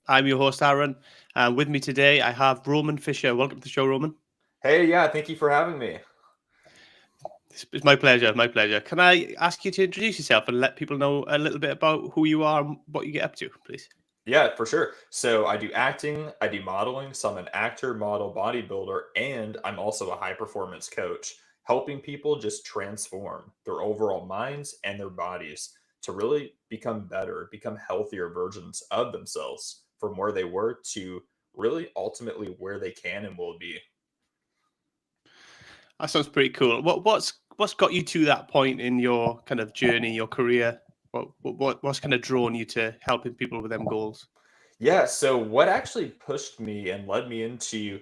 I'm your host, Aaron. With me today, I have Roman Fisher. Welcome to the show, Roman. Hey, yeah, thank you for having me. It's my pleasure. My pleasure. Can I ask you to introduce yourself and let people know a little bit about who you are and what you get up to, please? Yeah, for sure. So I do acting, I do modeling, so I'm an actor, model, bodybuilder, and I'm also a high performance coach, helping people just transform their overall minds and their bodies to really become better, become healthier versions of themselves from where they were to really ultimately where they can and will be. That sounds pretty cool. What's got you to that point in your kind of journey, your career? What's kind of drawn you to helping people with them goals? Yeah, so what actually pushed me and led me into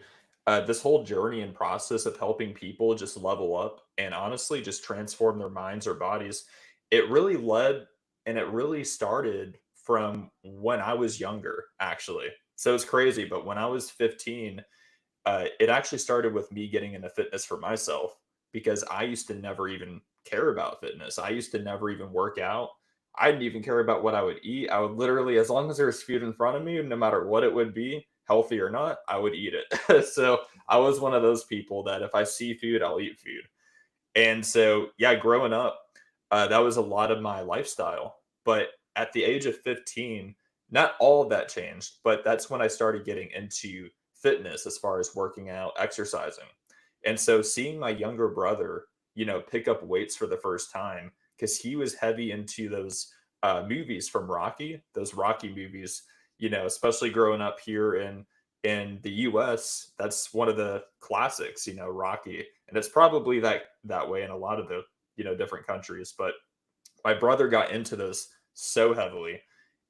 this whole journey and process of helping people just level up and honestly just transform their minds or bodies, it really led and it really started from when I was younger, actually. So it's crazy, but when I was 15, it actually started with me getting into fitness for myself because I used to never even care about fitness. I used to never even work out. I didn't even care about what I would eat. I would literally, as long as there was food in front of me, no matter what it would be, healthy or not, I would eat it. So I was one of those people that if I see food, I'll eat food. And so, yeah, growing up, that was a lot of my lifestyle. But at the age of 15, not all of that changed, but that's when I started getting into fitness as far as working out, exercising. And so seeing my younger brother, pick up weights for the first time, because he was heavy into those movies from Rocky, those Rocky movies, especially growing up here in the US, that's one of the classics, Rocky. And it's probably that way in a lot of the, different countries. But my brother got into those so heavily.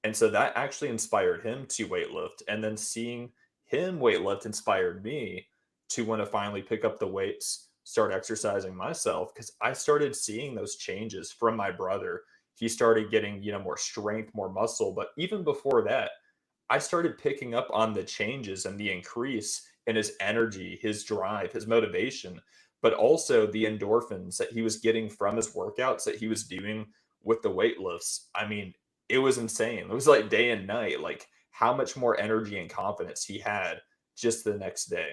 And so that actually inspired him to weightlift. And then seeing him weightlift inspired me to want to finally pick up the weights, start exercising myself because I started seeing those changes from my brother. He started getting, more strength, more muscle. But even before that, I started picking up on the changes and the increase in his energy, his drive, his motivation, but also the endorphins that he was getting from his workouts that he was doing with the weight lifts. I mean, it was insane. It was like day and night, like how much more energy and confidence he had just the next day.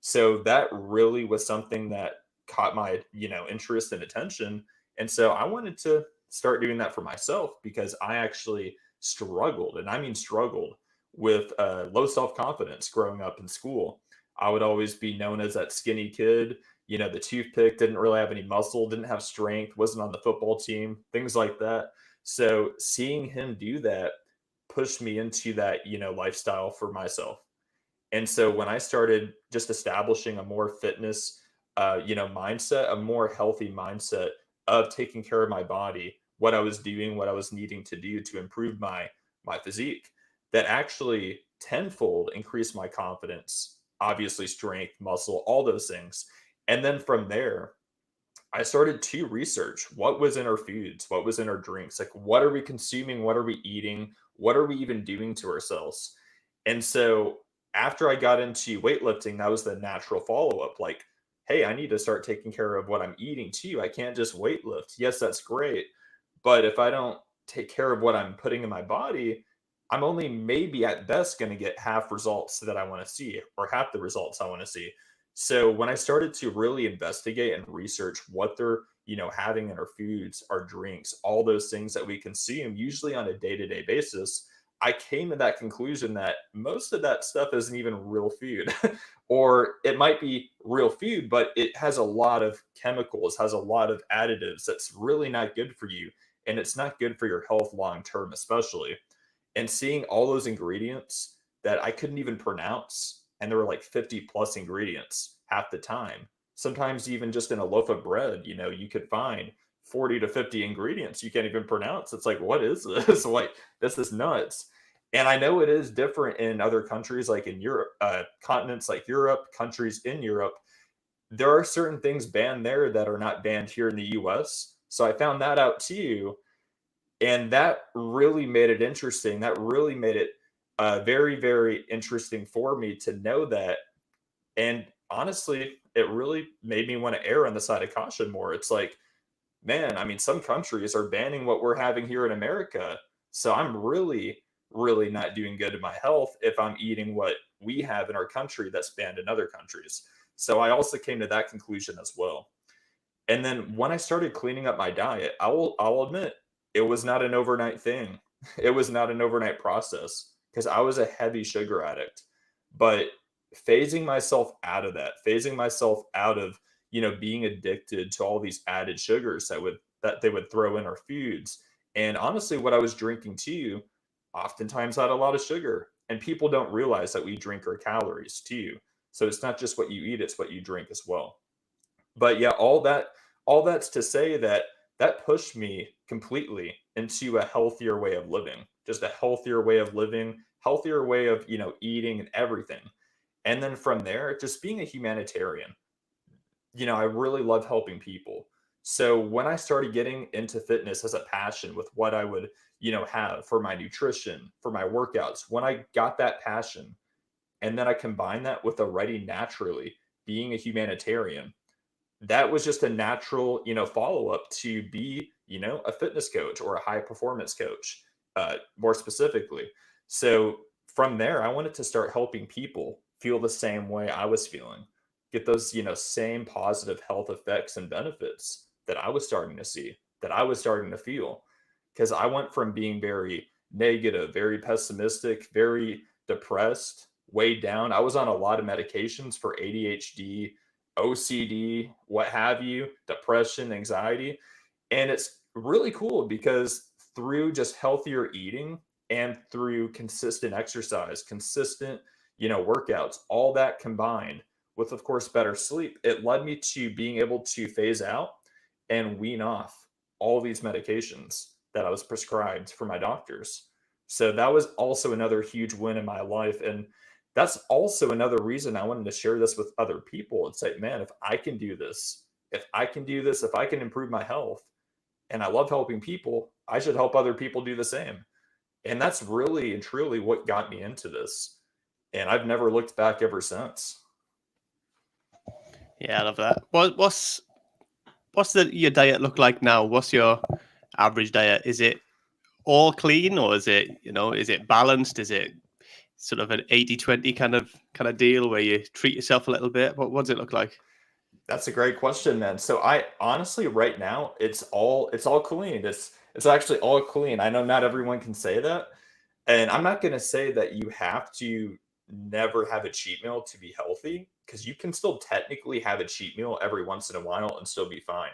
So that really was something that caught my, interest and attention. And so I wanted to start doing that for myself because I actually struggled, and I mean struggled with low self confidence growing up in school. I would always be known as that skinny kid, the toothpick, didn't really have any muscle, didn't have strength, wasn't on the football team, things like that. So seeing him do that pushed me into that, lifestyle for myself. And so when I started just establishing a more fitness, mindset, a more healthy mindset of taking care of my body, what I was doing, what I was needing to do to improve my physique, that actually tenfold increased my confidence, obviously strength, muscle, all those things. And then from there, I started to research what was in our foods, what was in our drinks, like what are we consuming, what are we eating, what are we even doing to ourselves. And so after I got into weightlifting, that was the natural follow up. Like, hey, I need to start taking care of what I'm eating too. I can't just weightlift. Yes, that's great. But if I don't take care of what I'm putting in my body, I'm only maybe at best going to get half results that I want to see or half the results I want to see. So when I started to really investigate and research what they're, having in our foods, our drinks, all those things that we consume usually on a day-to-day basis, I came to that conclusion that most of that stuff isn't even real food. Or it might be real food, but it has a lot of chemicals, has a lot of additives that's really not good for you. And it's not good for your health long term, especially. And seeing all those ingredients that I couldn't even pronounce, and there were like 50 plus ingredients half the time. Sometimes even just in a loaf of bread, you could find 40 to 50 ingredients you can't even pronounce. It's like, what is this? Like, this is nuts. And I know it is different in other countries, like in Europe, continents like Europe, countries in Europe. There are certain things banned there that are not banned here in the US. So I found that out too, and that really made it interesting. That really made it very, very interesting for me to know that. And honestly, it really made me want to err on the side of caution more. It's like, man, I mean, some countries are banning what we're having here in America. So I'm really, really not doing good to my health if I'm eating what we have in our country that's banned in other countries. So I also came to that conclusion as well. And then when I started cleaning up my diet, I'll admit it was not an overnight thing. It was not an overnight process because I was a heavy sugar addict. But phasing myself out of that, phasing myself out of, being addicted to all these added sugars that they would throw in our foods. And honestly, what I was drinking too, oftentimes had a lot of sugar. And people don't realize that we drink our calories too. So it's not just what you eat, it's what you drink as well. But yeah, all that's to say that that pushed me completely into a healthier way of living, just a healthier way of living, healthier way of, eating and everything. And then from there, just being a humanitarian, I really love helping people. So when I started getting into fitness as a passion with what I would, have for my nutrition, for my workouts, when I got that passion and then I combined that with already naturally being a humanitarian, that was just a natural, follow up to be, a fitness coach or a high performance coach, more specifically. So from there, I wanted to start helping people feel the same way I was feeling, get those, same positive health effects and benefits that I was starting to see, that I was starting to feel. Because I went from being very negative, very pessimistic, very depressed, weighed down. I was on a lot of medications for ADHD, OCD, what have you, depression, anxiety. And it's really cool because through just healthier eating and through consistent exercise, consistent, workouts, all that combined with, of course, better sleep, it led me to being able to phase out and wean off all these medications that I was prescribed for my doctors. So that was also another huge win in my life. And that's also another reason I wanted to share this with other people and say, man, if I can do this, if I can do this, if I can improve my health, and I love helping people, I should help other people do the same. And that's really and truly what got me into this. And I've never looked back ever since. Yeah, I love that. What's your diet look like now? What's your average diet? Is it all clean, or is it balanced? Is it sort of an 80-20 kind of deal where you treat yourself a little bit? What does it look like? That's a great question, man. So I honestly right now it's all clean. It's actually all clean. I know not everyone can say that. And I'm not going to say that you have to never have a cheat meal to be healthy because you can still technically have a cheat meal every once in a while and still be fine.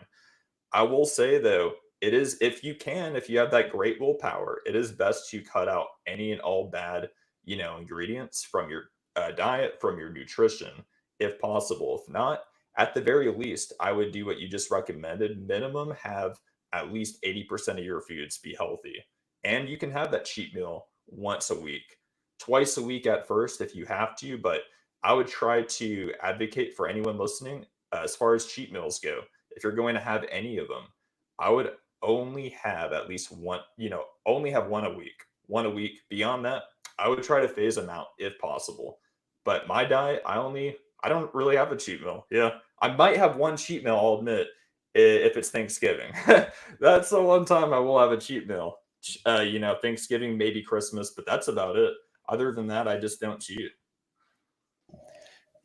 I will say though, it is if you can, if you have that great willpower, it is best to cut out any and all bad, ingredients from your diet, from your nutrition, if possible. If not, at the very least, I would do what you just recommended. Minimum have at least 80% of your foods be healthy. And you can have that cheat meal once a week, twice a week at first if you have to. But I would try to advocate for anyone listening as far as cheat meals go. If you're going to have any of them, I would only have at least one, only have one a week. Beyond that, I would try to phase them out if possible. But my diet, I don't really have a cheat meal. Yeah. I might have one cheat meal, I'll admit, if it's Thanksgiving. That's the one time I will have a cheat meal. Thanksgiving, maybe Christmas, but that's about it. Other than that, I just don't cheat.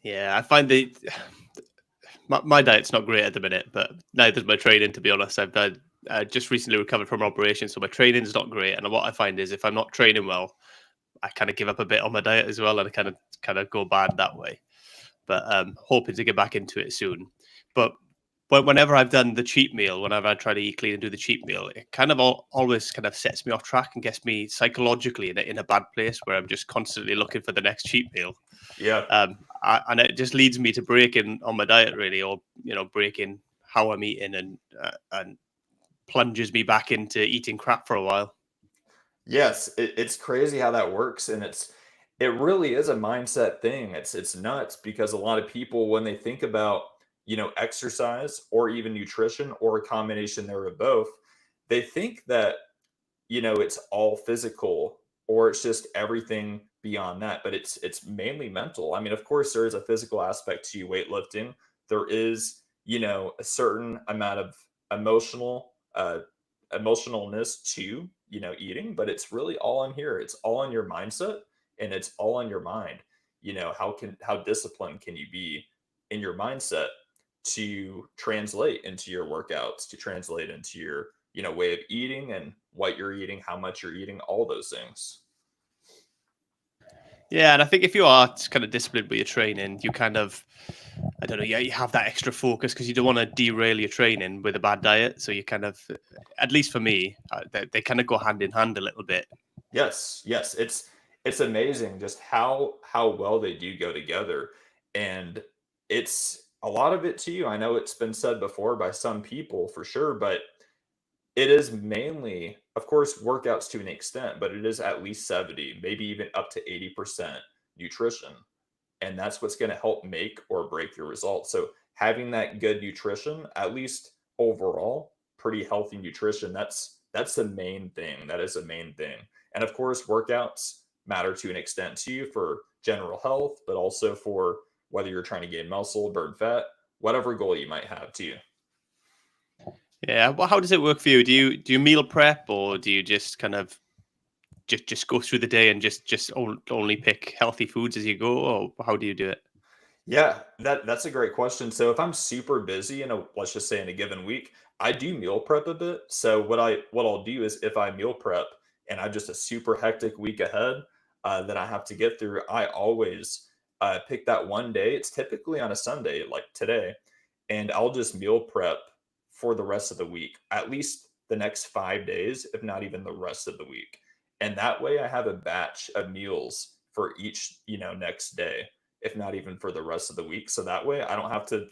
Yeah, I find my diet's not great at the minute, but neither's my training. To be honest, just recently recovered from an operation, so my training's not great. And what I find is if I'm not training well, I kind of give up a bit on my diet as well, and I kind of go bad that way. But hoping to get back into it soon. But whenever I've done the cheat meal, whenever I try to eat clean and do the cheat meal, it kind of always kind of sets me off track and gets me psychologically in a bad place where I'm just constantly looking for the next cheat meal. Yeah. And it just leads me to breaking on my diet really, or breaking how I'm eating, and plunges me back into eating crap for a while. Yes, it's crazy how that works, and it really is a mindset thing. It's nuts because a lot of people when they think about exercise or even nutrition or a combination there of both, they think that it's all physical or it's just everything beyond that. But it's mainly mental. I mean, of course, there is a physical aspect to weightlifting. There is a certain amount of emotionalness too eating, but it's really all in here. It's all in your mindset, and it's all in your mind. How disciplined can you be in your mindset to translate into your workouts, to translate into your, way of eating and what you're eating, how much you're eating, all those things. Yeah, and I think if you are kind of disciplined with your training, you kind of, I don't know, yeah, you have that extra focus because you don't want to derail your training with a bad diet. So you kind of, at least for me, they kind of go hand in hand a little bit. Yes, yes, it's amazing just how well they do go together, and it's a lot of it too. I know it's been said before by some people for sure, but it is mainly, of course, workouts to an extent, but it is at least 70, maybe even up to 80% nutrition. And that's what's going to help make or break your results. So having that good nutrition, at least overall, pretty healthy nutrition, that's the main thing. That is the main thing. And of course, workouts matter to an extent to you for general health, but also for whether you're trying to gain muscle, burn fat, whatever goal you might have too. Yeah, well, how does it work for you? Do you meal prep, or do you just kind of just go through the day and just only pick healthy foods as you go, or how do you do it? Yeah, that's a great question. So if I'm super busy in a, let's just say in a given week, I do meal prep a bit. So what I'll do is if I meal prep and I just a super hectic week ahead that I have to get through, I always pick that one day. It's typically on a Sunday like today, and I'll just meal prep for the rest of the week, at least the next 5 days, if not even the rest of the week. And that way I have a batch of meals for each, next day, if not even for the rest of the week. So that way I don't have to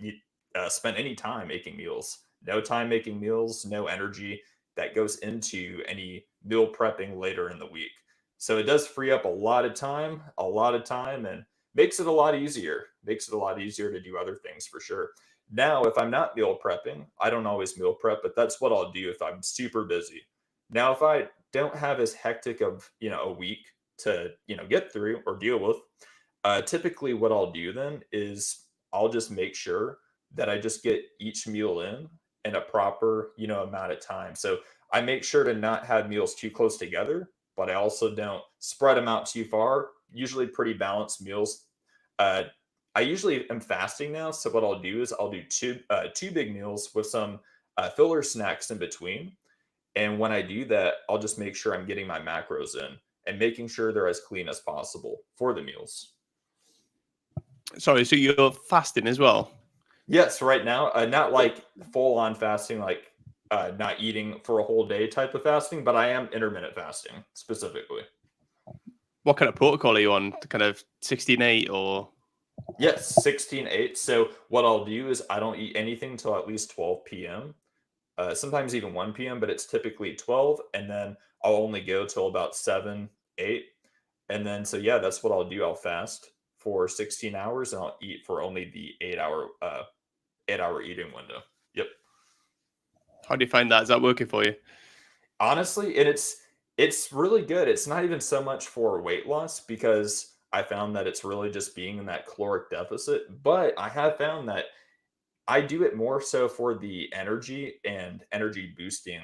spend any time making meals. No time making meals, no energy that goes into any meal prepping later in the week. So it does free up a lot of time, and makes it a lot easier. Makes it a lot easier to do other things for sure. Now, if I'm not meal prepping, I don't always meal prep, but that's what I'll do if I'm super busy. Now, if I don't have as hectic of, a week to, get through or deal with, typically, what I'll do then is I'll just make sure that I just get each meal in a proper, amount of time. So I make sure to not have meals too close together, but I also don't spread them out too far. Usually, pretty balanced meals. Uh, I usually am fasting now, so what I'll do is I'll do two big meals with some filler snacks in between. And when I do that, I'll just make sure I'm getting my macros in and making sure they're as clean as possible for the meals. Sorry, so you're fasting as well? Yes, right now, not like full on fasting, like not eating for a whole day type of fasting, but I am intermittent fasting specifically. What kind of protocol are you on? Kind of 16/8 or? Yes, 16/8. So what I'll do is I don't eat anything till at least 12 p.m. Sometimes even 1 p.m., but it's typically 12, and then I'll only go till about 7, 8. And then so yeah, that's what I'll do. I'll fast for 16 hours and I'll eat for only the 8 hour eating window. Yep. How do you find that? Is that working for you? Honestly, and it's really good. It's not even so much for weight loss because I found that it's really just being in that caloric deficit, but I have found that I do it more so for the energy and energy boosting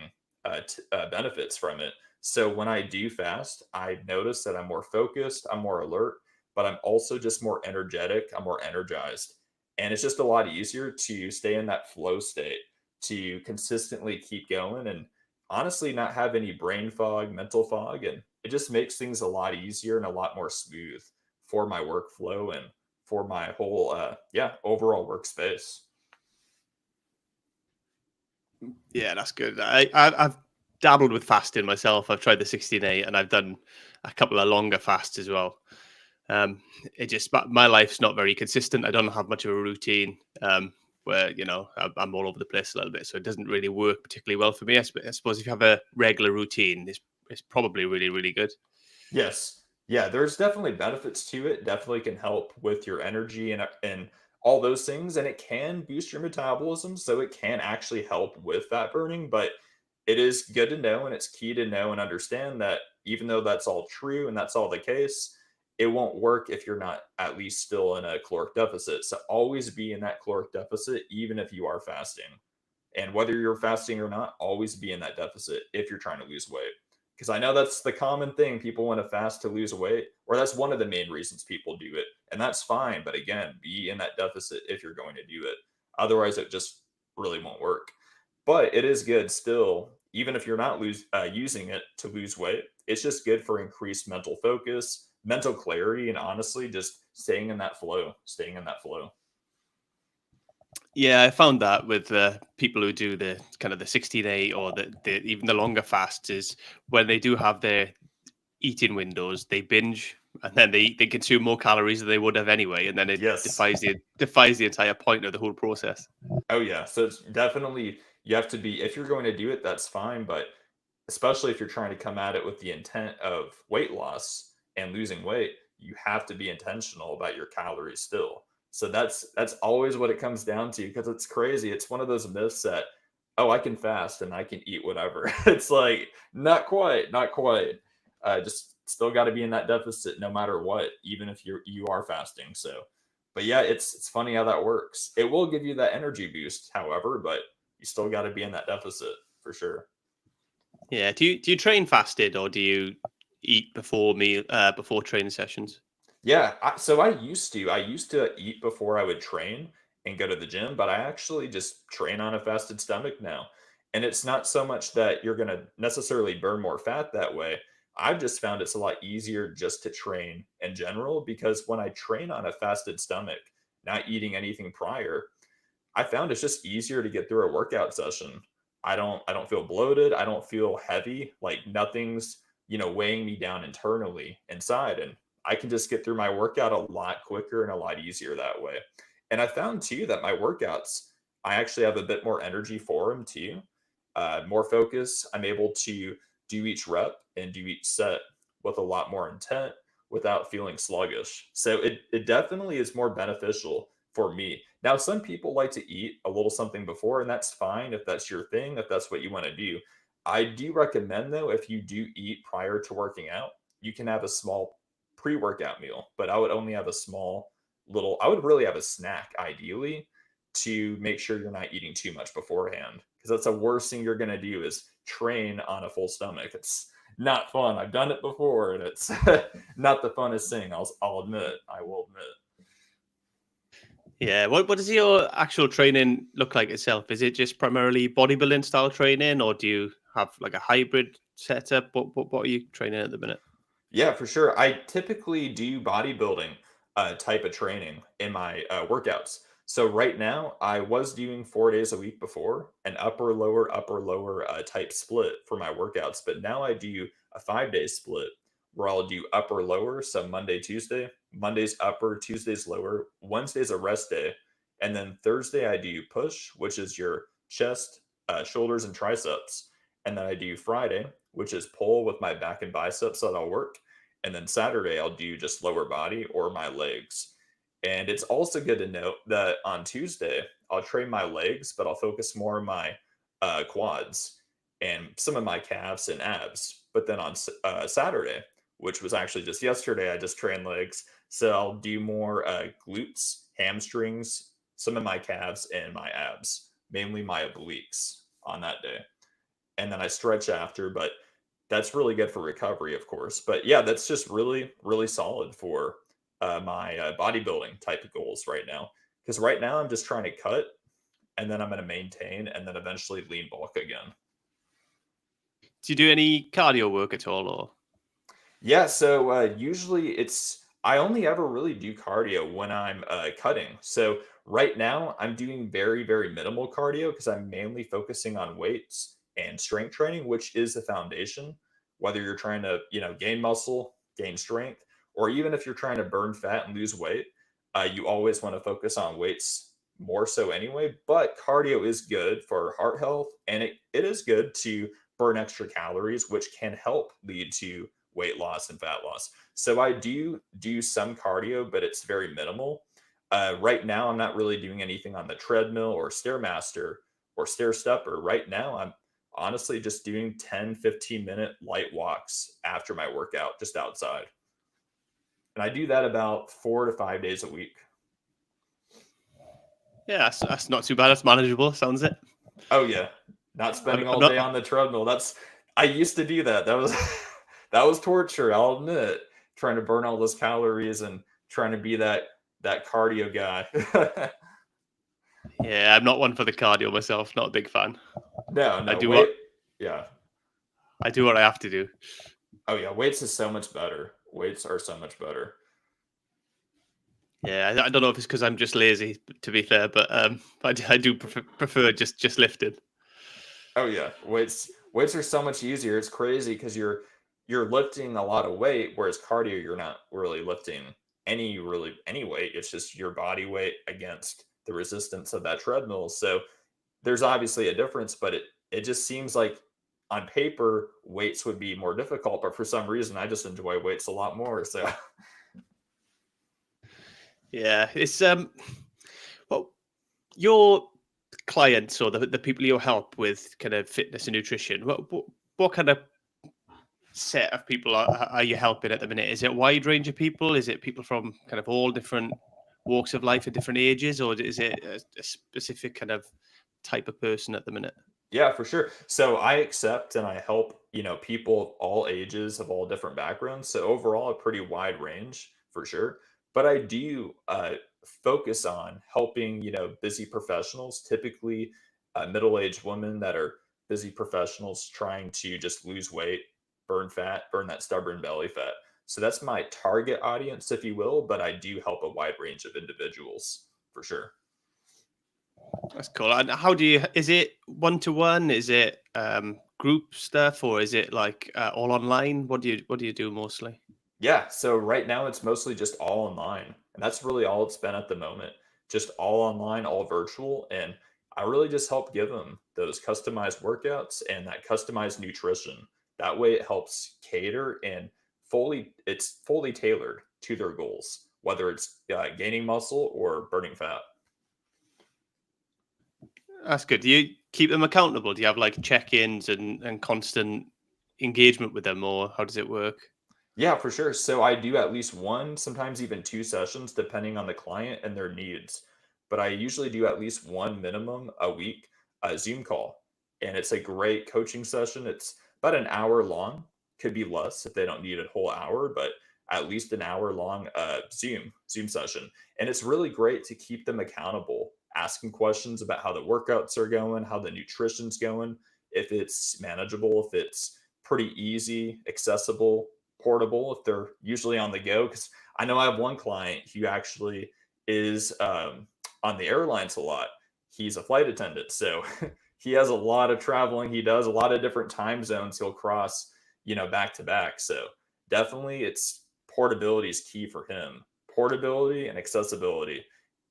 benefits from it. So when I do fast, I notice that I'm more focused, I'm more alert, but I'm also just more energetic, I'm more energized. And it's just a lot easier to stay in that flow state, to consistently keep going and honestly not have any brain fog, mental fog. And it just makes things a lot easier and a lot more smooth for my workflow and for my whole, overall workspace. Yeah, that's good. I've dabbled with fasting myself. I've tried the 16/8, and I've done a couple of longer fasts as well. It just my life's not very consistent. I don't have much of a routine. Where I'm all over the place a little bit, so it doesn't really work particularly well for me. I suppose if you have a regular routine, it's probably really really good. Yes. Yeah, there's definitely benefits to it. Definitely can help with your energy and all those things, and it can boost your metabolism, so it can actually help with fat burning, but it is good to know and it's key to know and understand that even though that's all true and that's all the case, it won't work if you're not at least still in a caloric deficit. So always be in that caloric deficit even if you are fasting. And whether you're fasting or not, always be in that deficit if you're trying to lose weight. Because I know that's the common thing. People want to fast to lose weight, or that's one of the main reasons people do it. And that's fine. But again, be in that deficit if you're going to do it. Otherwise, it just really won't work. But it is good still, even if you're not using it to lose weight. It's just good for increased mental focus, mental clarity, and honestly, just staying in that flow, staying in that flow. Yeah, I found that with people who do the kind of the 16-8 or even the longer fasts is when they do have their eating windows, they binge and then they consume more calories than they would have anyway, and then it Yes. defies the entire point of the whole process. Oh yeah. So it's definitely, you have to be, if you're going to do it, that's fine. But especially if you're trying to come at it with the intent of weight loss and losing weight, you have to be intentional about your calories still. So that's always what it comes down to, because it's crazy. It's one of those myths that, oh, I can fast and I can eat whatever. It's like not quite, not quite. Just still got to be in that deficit no matter what, even if you are fasting. So, but yeah, it's funny how that works. It will give you that energy boost, however, but you still got to be in that deficit for sure. Yeah. Do you train fasted or do you eat before training sessions? Yeah, so I used to eat before I would train and go to the gym, but I actually just train on a fasted stomach now. And it's not so much that you're going to necessarily burn more fat that way. I've just found it's a lot easier just to train in general, because when I train on a fasted stomach, not eating anything prior, I found it's just easier to get through a workout session. I don't feel bloated, I don't feel heavy, like nothing's, weighing me down internally inside, and I can just get through my workout a lot quicker and a lot easier that way. And I found too that my workouts, I actually have a bit more energy for them too. More focus. I'm able to do each rep and do each set with a lot more intent without feeling sluggish. So it definitely is more beneficial for me. Now, some people like to eat a little something before, and that's fine if that's your thing, if that's what you want to do. I do recommend, though, if you do eat prior to working out, you can have a small pre workout meal, but I would only have a small I would really have a snack ideally, to make sure you're not eating too much beforehand. Because that's the worst thing you're going to do is train on a full stomach. It's not fun. I've done it before, and it's not the funnest thing. I'll admit. I will admit. Yeah. What does your actual training look like itself? Is it just primarily bodybuilding style training, or do you have like a hybrid setup? What are you training at the minute? Yeah, for sure. I typically do bodybuilding type of training in my workouts. So right now, I was doing 4 days a week before, an upper lower type split for my workouts. But now I do a 5 day split where I'll do upper lower. So Monday, Tuesday, Monday's upper, Tuesday's lower, Wednesday's a rest day. And then Thursday, I do push, which is your chest, shoulders, and triceps. And then I do Friday, which is pull with my back and biceps that I'll work. And then Saturday, I'll do just lower body or my legs. And it's also good to note that on Tuesday, I'll train my legs, but I'll focus more on my quads and some of my calves and abs. But then on Saturday, which was actually just yesterday, I just trained legs. So I'll do more glutes, hamstrings, some of my calves, and my abs, mainly my obliques on that day. And then I stretch after, but that's really good for recovery, of course. But yeah, that's just really, really solid for my bodybuilding type of goals right now. Because right now I'm just trying to cut, and then I'm going to maintain, and then eventually lean bulk again. Do you do any cardio work at all, or? Yeah, so usually I only ever really do cardio when I'm cutting. So right now I'm doing very, very minimal cardio because I'm mainly focusing on weights and strength training, which is the foundation. Whether you're trying to, gain muscle, gain strength, or even if you're trying to burn fat and lose weight, you always want to focus on weights more so anyway. But cardio is good for heart health, and it is good to burn extra calories, which can help lead to weight loss and fat loss. So I do some cardio, but it's very minimal. Right now, I'm not really doing anything on the treadmill or Stairmaster or Stair Stepper. Right now, I'm honestly just doing 10-15 minute light walks after my workout, just outside. And I do that about 4 to 5 days a week. Yeah, that's not too bad. That's manageable. Sounds it. Oh yeah, not spending I'm all day not. on the treadmill. I used to do that. That was that was torture, I'll admit. Trying to burn all those calories and trying to be that cardio guy. Yeah, I'm not one for the cardio myself. Not a big fan. No, I no, do what yeah. I do what I have to do. Oh yeah, weights is so much better. Weights are so much better. Yeah, I don't know if it's because I'm just lazy, to be fair, but I do prefer just lifting. Oh yeah, weights are so much easier. It's crazy because you're lifting a lot of weight, whereas cardio you're not really lifting any weight. It's just your body weight against the resistance of that treadmill. So there's obviously a difference, but it just seems like on paper weights would be more difficult, but for some reason I just enjoy weights a lot more. So Yeah, it's well, your clients or the people you help with kind of fitness and nutrition. What kind of set of people are you helping at the minute? Is it a wide range of people? Is it people from kind of all different walks of life at different ages, or is it a specific kind of type of person at the minute? yeah, for sure. So I accept and I help, people of all ages, of all different backgrounds. So overall, a pretty wide range for sure. But I do focus on helping, busy professionals, typically middle-aged women that are busy professionals trying to just lose weight, burn fat, burn that stubborn belly fat. So that's my target audience, if you will. But I do help a wide range of individuals for sure. That's cool. And how do you? Is it one to one? Is it group stuff, or is it like all online? What do you do mostly? Yeah, so right now it's mostly just all online, and that's really all it's been at the moment. Just all online, all virtual, and I really just help give them those customized workouts and that customized nutrition. That way it helps cater and it's fully tailored to their goals, whether it's gaining muscle or burning fat. That's good. Do you keep them accountable? Do you have like check-ins and constant engagement with them, or how does it work? Yeah, for sure. So I do at least one, sometimes even two sessions, depending on the client and their needs. But I usually do at least one minimum a week, a Zoom call. And it's a great coaching session. It's about an hour long, could be less if they don't need a whole hour, but at least an hour long Zoom session. And it's really great to keep them accountable, asking questions about how the workouts are going, how the nutrition's going, if it's manageable, if it's pretty easy, accessible, portable if they're usually on the go. Because I know I have one client who actually is on the airlines a lot. He's a flight attendant, so he has a lot of traveling. He does a lot of different time zones. He'll cross, back to back. So definitely, it's portability is key for him. Portability and accessibility,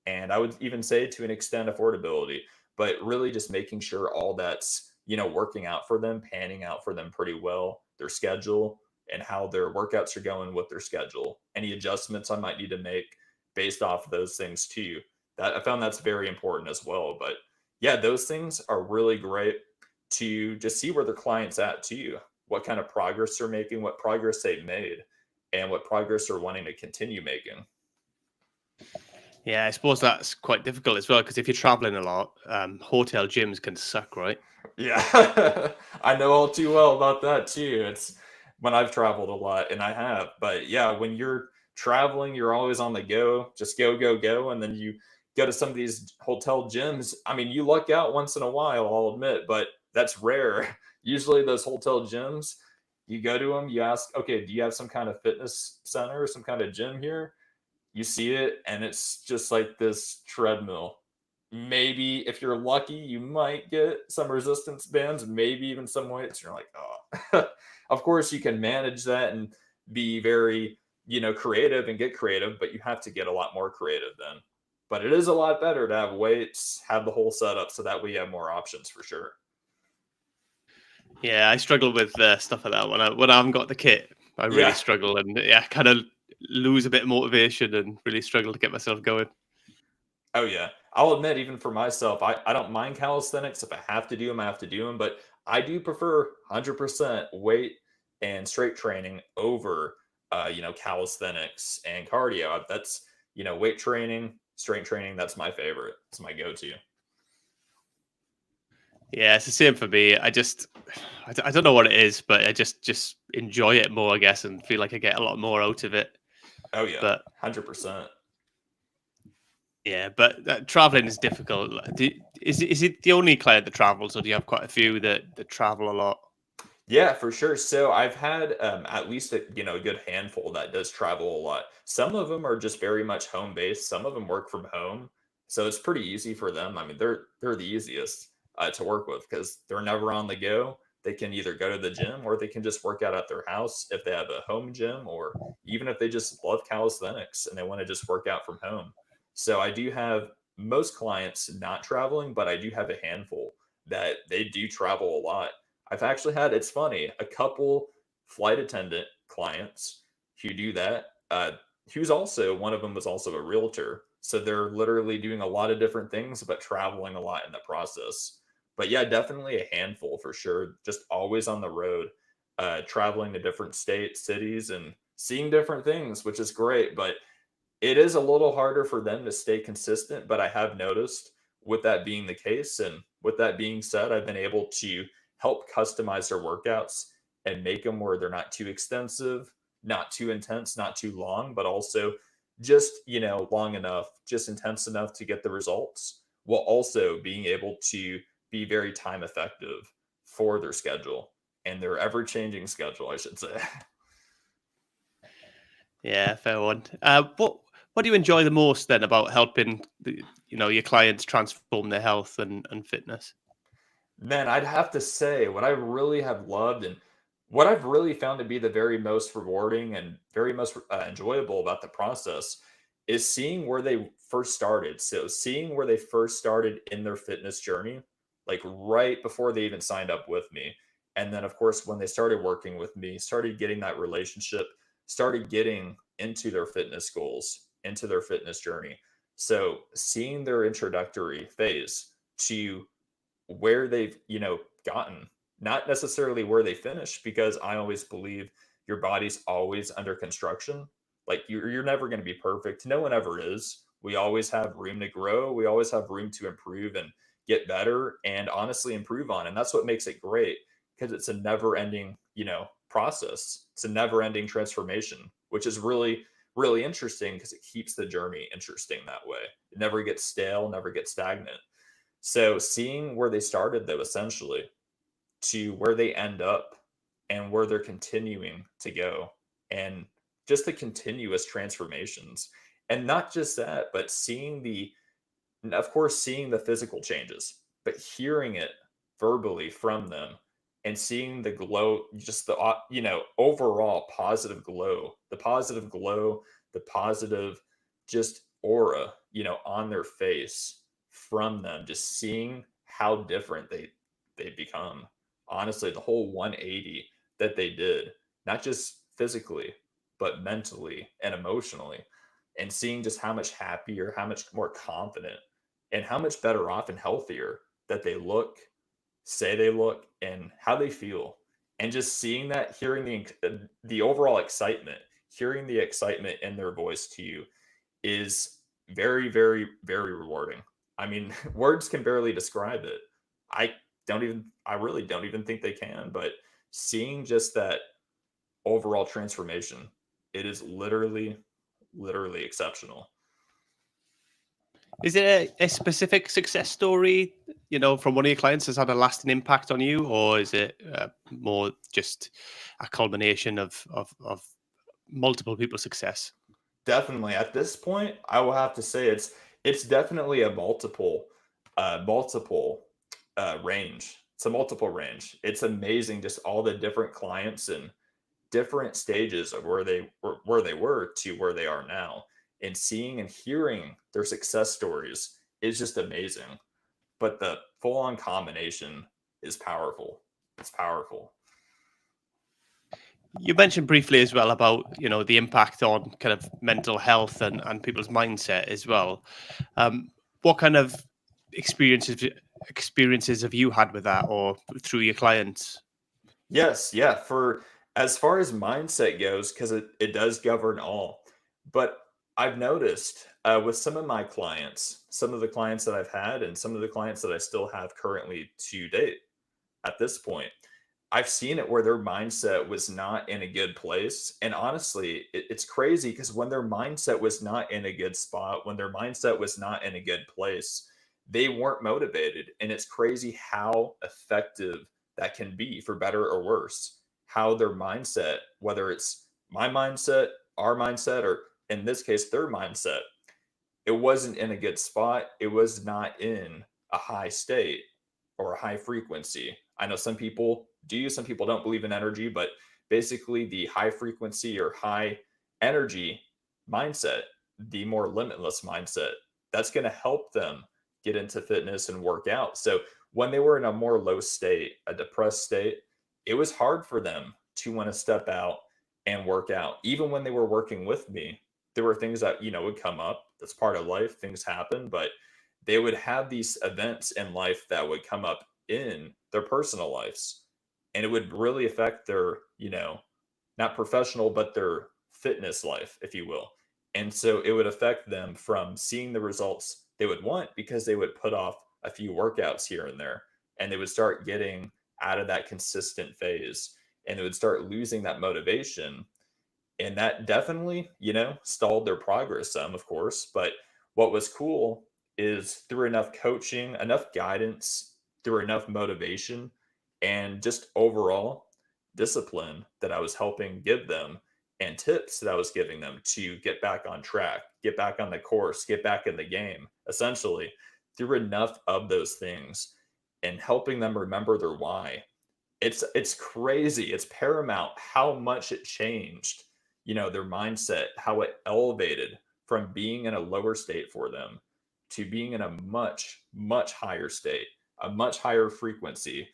and I would even say to an extent affordability. But really, just making sure all that's working out for them, panning out for them pretty well. Their schedule, and how their workouts are going with their schedule. Any adjustments I might need to make based off of those things too. That I found that's very important as well. But yeah, those things are really great to just see where their clients at too, what kind of progress they're making, what progress they've made, and what progress they're wanting to continue making. Yeah, I suppose that's quite difficult as well because if you're traveling a lot, hotel gyms can suck, right? Yeah, I know all too well about that too. It's when I've traveled a lot, and I have. But yeah, when you're traveling, you're always on the go, just go, go, go. And then you go to some of these hotel gyms. I mean, you luck out once in a while, I'll admit, but that's rare. Usually, those hotel gyms, you go to them, you ask, okay, do you have some kind of fitness center or some kind of gym here? You see it, and it's just like this treadmill. Maybe if you're lucky, you might get some resistance bands, maybe even some weights. You're like, oh, of course you can manage that and be very, creative and get creative, but you have to get a lot more creative then. But it is a lot better to have weights, have the whole setup so that we have more options for sure. Yeah, I struggle with stuff like that when I haven't got the kit. I really Yeah. struggle, and yeah, kind of lose a bit of motivation and really struggle to get myself going. Oh yeah. I'll admit, even for myself, I don't mind calisthenics. If I have to do them, I have to do them. But I do prefer 100% weight and straight training over, calisthenics and cardio. That's, weight training, strength training. That's my favorite. It's my go-to. Yeah, it's the same for me. I don't know what it is, but I just enjoy it more, I guess, and feel like I get a lot more out of it. Oh yeah, But 100%. yeah, but traveling is difficult. Is it the only client that travels, or do you have quite a few that travel a lot? Yeah, for sure. So I've had at least a good handful that does travel a lot. Some of them are just very much home based. Some of them work from home, so it's pretty easy for them. I mean, they're the easiest to work with because they're never on the go. They can either go to the gym or they can just work out at their house if they have a home gym, or even if they just love calisthenics and they want to just work out from home. So I do have most clients not traveling, but I do have a handful that they do travel a lot. I've actually had, it's funny, a couple flight attendant clients who do that. Who's also, one of them was also a realtor. So they're literally doing a lot of different things, but traveling a lot in the process. But yeah, definitely a handful for sure. Just always on the road, traveling to different states, cities, and seeing different things, which is great. But it is a little harder for them to stay consistent, but I have noticed with that being the case, and with that being said, I've been able to help customize their workouts and make them where they're not too extensive, not too intense, not too long, but also just, long enough, just intense enough to get the results, while also being able to be very time effective for their schedule and their ever changing schedule, I should say. Yeah, fair one. What do you enjoy the most then about helping your clients transform their health and fitness? Man, I'd have to say what I really have loved and what I've really found to be the very most rewarding and very most enjoyable about the process is seeing where they first started. So, seeing where they first started in their fitness journey, like right before they even signed up with me. And then, of course, when they started working with me, started getting that relationship, started getting into their fitness goals, into their fitness journey. So, seeing their introductory phase to where they've gotten, not necessarily where they finish, because I always believe your body's always under construction. Like you're never going to be perfect, no one ever is. We always have room to grow, we always have room to improve and get better and honestly improve on, and that's what makes it great, because it's a never ending process. It's a never ending transformation, which is really really interesting because it keeps the journey interesting that way. It never gets stale, never gets stagnant. So seeing where they started, though, essentially, to where they end up and where they're continuing to go, and just the continuous transformations. And not just that, but of course, seeing the physical changes, but hearing it verbally from them and seeing the glow, just the, overall positive glow, the positive just aura, on their face from them, just seeing how different they become. Honestly, the whole 180 that they did, not just physically, but mentally and emotionally, and seeing just how much happier, how much more confident, and how much better off and healthier that they look, say they look, and how they feel. And just seeing that, hearing the overall excitement, hearing the excitement in their voice to you is very, very, very rewarding. I mean, words can barely describe it. I really don't even think they can, but seeing just that overall transformation, it is literally, literally exceptional. Is it a specific success story, from one of your clients that's had a lasting impact on you, or is it more just a culmination of multiple people's success? Definitely. At this point, I will have to say it's definitely a multiple range. It's a multiple range. It's amazing just all the different clients and different stages of where they were to where they are now. And seeing and hearing their success stories is just amazing. But the full on combination is powerful. It's powerful. You mentioned briefly as well about the impact on kind of mental health and people's mindset as well. What kind of experiences experiences have you had with that, or through your clients? Yes, yeah. For as far as mindset goes, because it does govern all. But I've noticed with some of my clients, some of the clients that I've had, and some of the clients that I still have currently to date at this point, I've seen it where their mindset was not in a good place. And honestly, it's crazy because when their mindset was not in a good spot, when their mindset was not in a good place, they weren't motivated. And it's crazy how effective that can be for better or worse. How their mindset, whether it's my mindset, our mindset, or in this case, their mindset, it wasn't in a good spot. It was not in a high state or a high frequency. I know some people do, some people don't believe in energy, but basically the high frequency or high energy mindset, the more limitless mindset, that's going to help them get into fitness and work out. So when they were in a more low state, a depressed state, it was hard for them to want to step out and work out. Even when they were working with me, there were things that, would come up. That's part of life. Things happen, but they would have these events in life that would come up in their personal lives, and it would really affect their, not professional, but their fitness life, if you will. And so it would affect them from seeing the results they would want because they would put off a few workouts here and there, and they would start getting out of that consistent phase, and they would start losing that motivation. And that definitely, stalled their progress some, of course. But what was cool is through enough coaching, enough guidance, through enough motivation, and just overall discipline that I was helping give them, and tips that I was giving them to get back on track, get back on the course, get back in the game, essentially, through enough of those things and helping them remember their why. It's crazy. It's paramount how much it changed, their mindset, how it elevated from being in a lower state for them to being in a much, much higher state, a much higher frequency,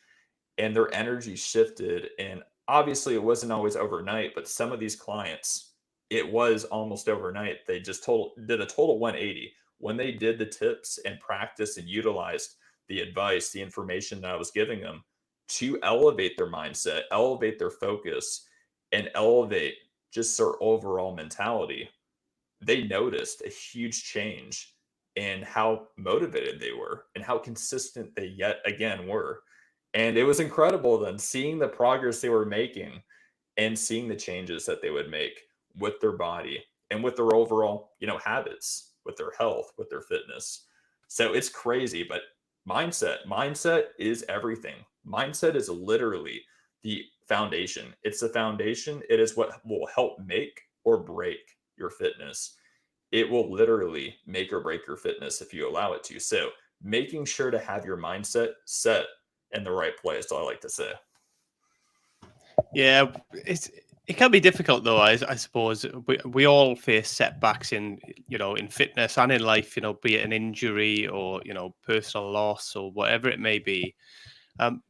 and their energy shifted. And obviously, it wasn't always overnight, but some of these clients, it was almost overnight. They just did a total 180 when they did the tips and practice and utilized the advice, the information that I was giving them to elevate their mindset, elevate their focus, and elevate just their overall mentality. They noticed a huge change in how motivated they were and how consistent they yet again were. And it was incredible then seeing the progress they were making and seeing the changes that they would make with their body and with their overall, habits, with their health, with their fitness. So it's crazy, but mindset is everything. Mindset is literally the foundation. It's the foundation. It is what will help make or break your fitness. It will literally make or break your fitness if you allow it to. So making sure to have your mindset set in the right place, I like to say. Yeah, it can be difficult though. I suppose we all face setbacks in fitness and in life. Be it an injury or personal loss or whatever it may be.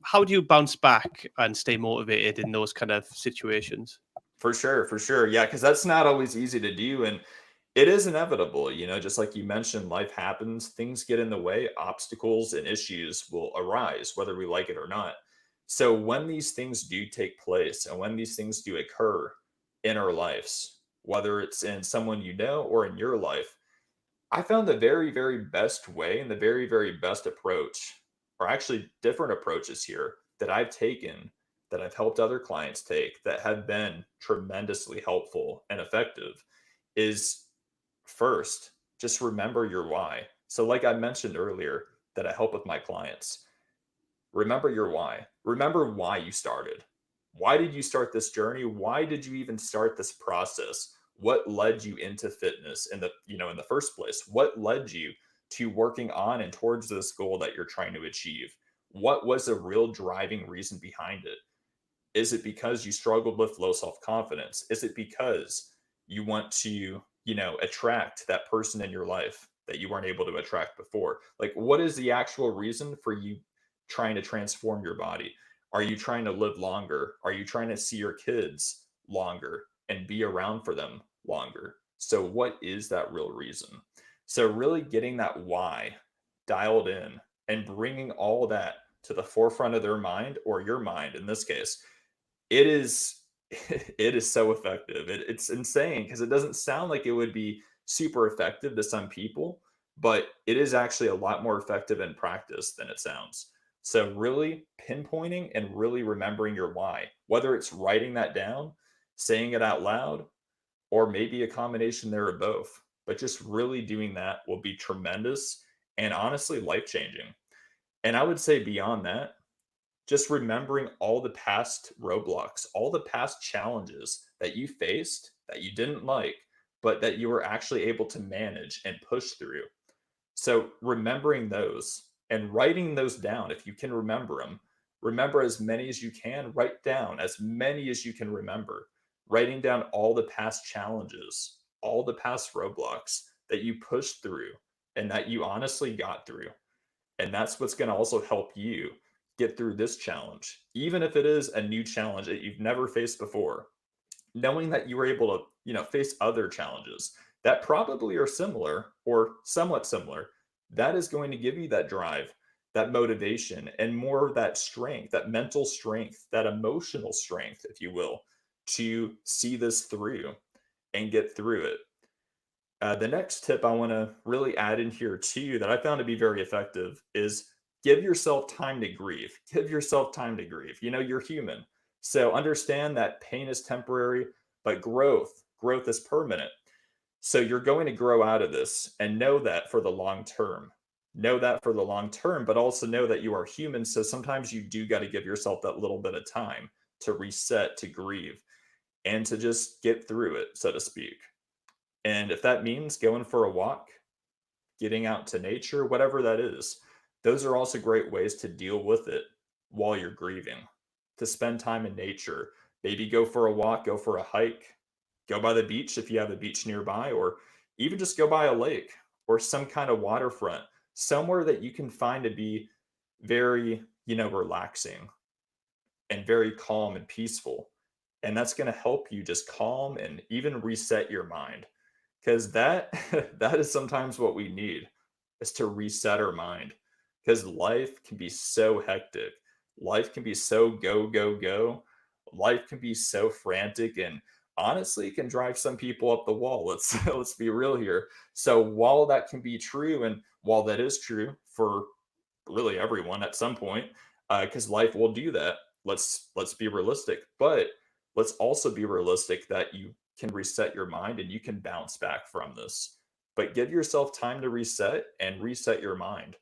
How do you bounce back and stay motivated in those kind of situations? For sure, for sure. Yeah, because that's not always easy to do. And it is inevitable, just like you mentioned, life happens, things get in the way, obstacles and issues will arise, whether we like it or not. So when these things do take place and when these things do occur in our lives, whether it's in someone you know or in your life, I found the very, very best way and the very, very best approach, or actually different approaches here that I've taken, that I've helped other clients take that have been tremendously helpful and effective, is first, just remember your why. So, like I mentioned earlier, that I help with my clients, remember your why. Remember why you started. Why did you start this journey? Why did you even start this process? What led you into fitness in the first place? What led you to working on and towards this goal that you're trying to achieve? What was the real driving reason behind it? Is it because you struggled with low self-confidence? Is it because you want to, attract that person in your life that you weren't able to attract before? Like, what is the actual reason for you trying to transform your body? Are you trying to live longer? Are you trying to see your kids longer and be around for them longer? So, what is that real reason? So, really getting that why dialed in and bringing all that to the forefront of their mind, or your mind in this case, it is it is so effective. It's insane because it doesn't sound like it would be super effective to some people, but it is actually a lot more effective in practice than it sounds. So, really pinpointing and really remembering your why, whether it's writing that down, saying it out loud, or maybe a combination there of both. But just really doing that will be tremendous and honestly life changing. And I would say beyond that, just remembering all the past roadblocks, all the past challenges that you faced that you didn't like, but that you were actually able to manage and push through. So remembering those and writing those down, if you can remember them, remember as many as you can, write down as many as you can remember, writing down all the past challenges, all the past roadblocks that you pushed through and that you honestly got through. And that's what's going to also help you get through this challenge, even if it is a new challenge that you've never faced before. Knowing that you were able to, face other challenges that probably are similar or somewhat similar, that is going to give you that drive, that motivation, and more of that strength, that mental strength, that emotional strength, if you will, to see this through and get through it. The next tip I want to really add in here too that I found to be very effective is give yourself time to grieve. Give yourself time to grieve. You're human. So understand that pain is temporary, but growth is permanent. So you're going to grow out of this and know that for the long term. Know that for the long term, but also know that you are human. So sometimes you do got to give yourself that little bit of time to reset, to grieve, and to just get through it, so to speak. And if that means going for a walk, getting out to nature, whatever that is, those are also great ways to deal with it while you're grieving. To spend time in nature, maybe go for a walk, go for a hike, go by the beach if you have a beach nearby, or even just go by a lake or some kind of waterfront, somewhere that you can find to be very, relaxing and very calm and peaceful. And that's going to help you just calm and even reset your mind because that that is sometimes what we need is to reset our mind because life can be so hectic, life can be so go go go, life can be so frantic, and honestly it can drive some people up the wall. Let's be real here. So while that can be true, and while that is true for really everyone at some point, because life will do that, let's be realistic, but let's also be realistic that you can reset your mind and you can bounce back from this. But give yourself time to reset and reset your mind.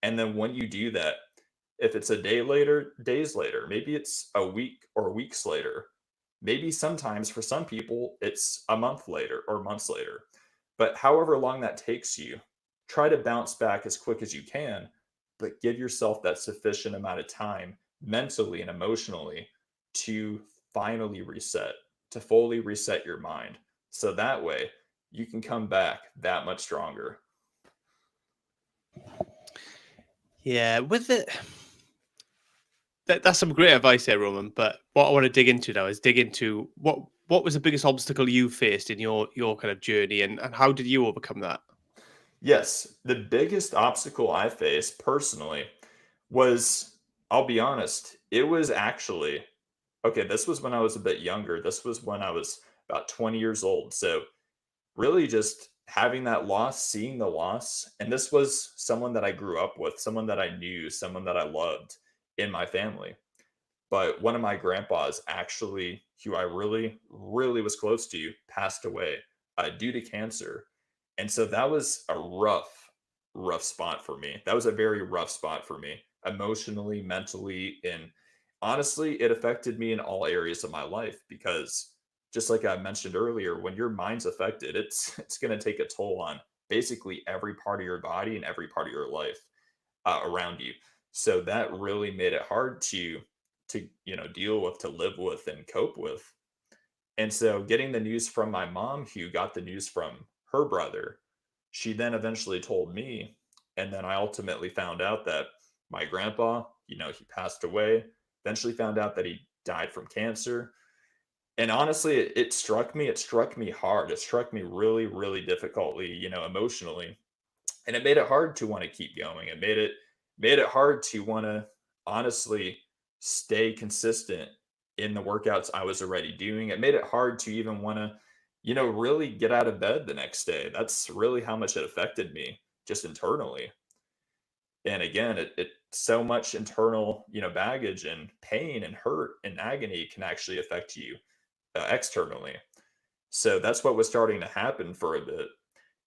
And then when you do that, if it's a day later, days later, maybe it's a week or weeks later, maybe sometimes for some people it's a month later or months later. But however long that takes you, try to bounce back as quick as you can, but give yourself that sufficient amount of time mentally and emotionally to finally reset, to fully reset your mind. So that way you can come back that much stronger. Yeah, with it, that's some great advice there, Roman. But what I want to dig into now is dig into what was the biggest obstacle you faced in your kind of journey, and how did you overcome that? Yes, the biggest obstacle I faced personally was, I'll be honest, it was actually, okay, this was when I was a bit younger. This was when I was about 20 years old. So really just having that loss, seeing the loss. And this was someone that I grew up with, someone that I knew, someone that I loved in my family. But one of my grandpas, actually, who I really, really was close to, passed away due to cancer. And so that was a rough spot for me. That was a very rough spot for me, emotionally, mentally, and honestly, it affected me in all areas of my life because just like I mentioned earlier, when your mind's affected, it's going to take a toll on basically every part of your body and every part of your life around you. So that really made it hard to deal with, to live with, and cope with. And so getting the news from my mom, who got the news from her brother, she then eventually told me, and then I ultimately found out that my grandpa, he passed away. Eventually found out that he died from cancer. And honestly, it struck me. It struck me hard. It struck me really, really difficultly, emotionally, and it made it hard to want to keep going. It made it hard to want to honestly stay consistent in the workouts I was already doing. It made it hard to even want to, really get out of bed the next day. That's really how much it affected me just internally. And again, it so much internal, baggage and pain and hurt and agony can actually affect you externally. So that's what was starting to happen for a bit.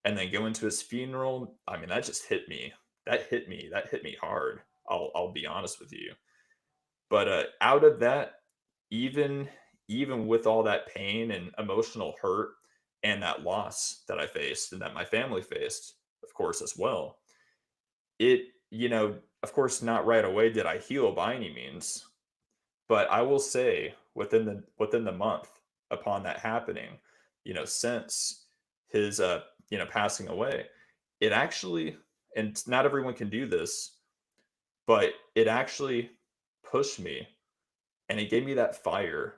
And then going to his funeral, I mean, that just hit me. That hit me. That hit me hard. I'll be honest with you. But out of that, even with all that pain and emotional hurt and that loss that I faced and that my family faced, of course, as well, it, of course, not right away did I heal by any means, but I will say within the month upon that happening, since his passing away, it actually, and not everyone can do this, but it actually pushed me and it gave me that fire.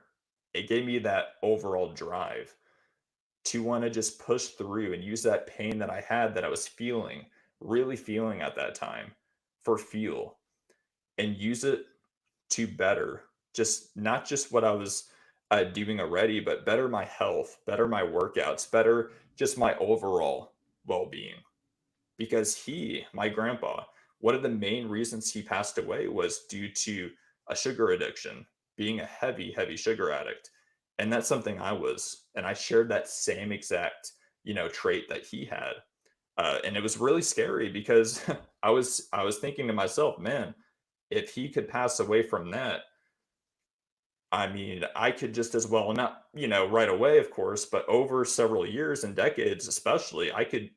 It gave me that overall drive to want to just push through and use that pain that I had that I was feeling, really feeling at that time for fuel and use it to better just not just what I was doing already, but better my health, better my workouts, better just my overall well being. Because my grandpa, one of the main reasons he passed away was due to a sugar addiction, being a heavy, heavy sugar addict. And that's something I was. And I shared that same exact, trait that he had. And it was really scary because I was thinking to myself, man, if he could pass away from that, I mean, I could just as well not, right away, of course, but over several years and decades, especially, I could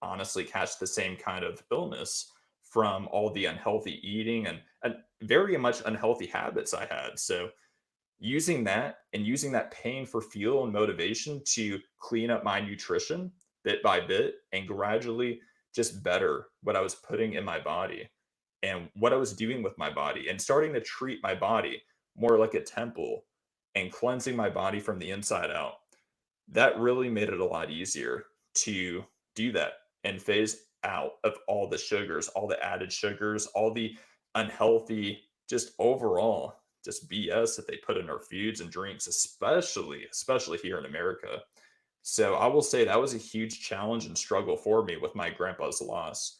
honestly catch the same kind of illness from all the unhealthy eating and very much unhealthy habits I had. So, using that and using that pain for fuel and motivation to clean up my nutrition bit by bit and gradually just better what I was putting in my body and what I was doing with my body and starting to treat my body more like a temple and cleansing my body from the inside out. That really made it a lot easier to do that and phase out of all the sugars, all the added sugars, all the unhealthy, just overall, just BS that they put in our foods and drinks, especially here in America. So I will say that was a huge challenge and struggle for me with my grandpa's loss.